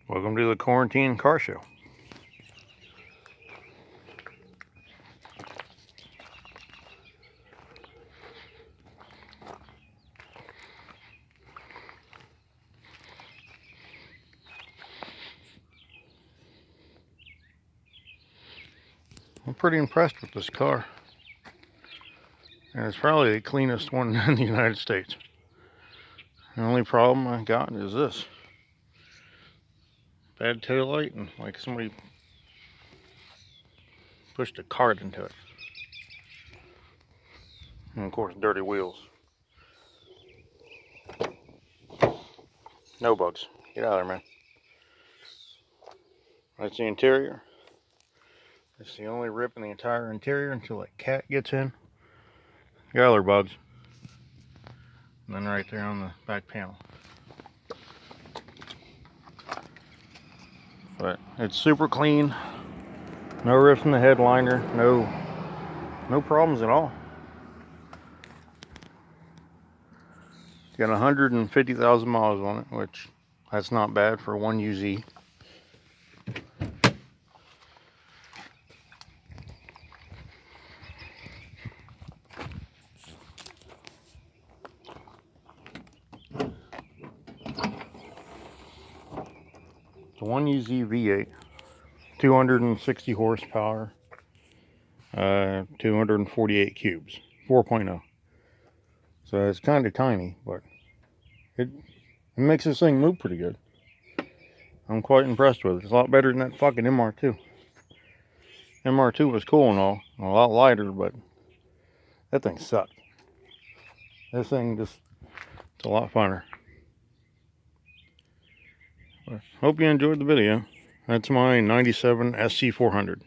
Welcome to the quarantine car show. I'm pretty impressed with this car. And it's probably the cleanest one in the United States. The only problem I got is this. Bad taillight and like somebody pushed a cart into it. And of course, dirty wheels. No bugs. Get out of there, man. That's the interior. It's the only rip in the entire interior until that cat gets in. Got other bugs. And then right there on the back panel. But it's super clean. No rips in the headliner. No problems at all. It's got 150,000 miles on it, which that's not bad for one UZ. It's a 1UZ V8, 260 horsepower, 248 cubes, 4.0. So it's kind of tiny, but it makes this thing move pretty good. I'm quite impressed with it. It's a lot better than that fucking MR2. MR2 was cool and all, a lot lighter, but that thing sucked. This thing just, it's a lot funner. Hope you enjoyed the video. That's my 97 SC400.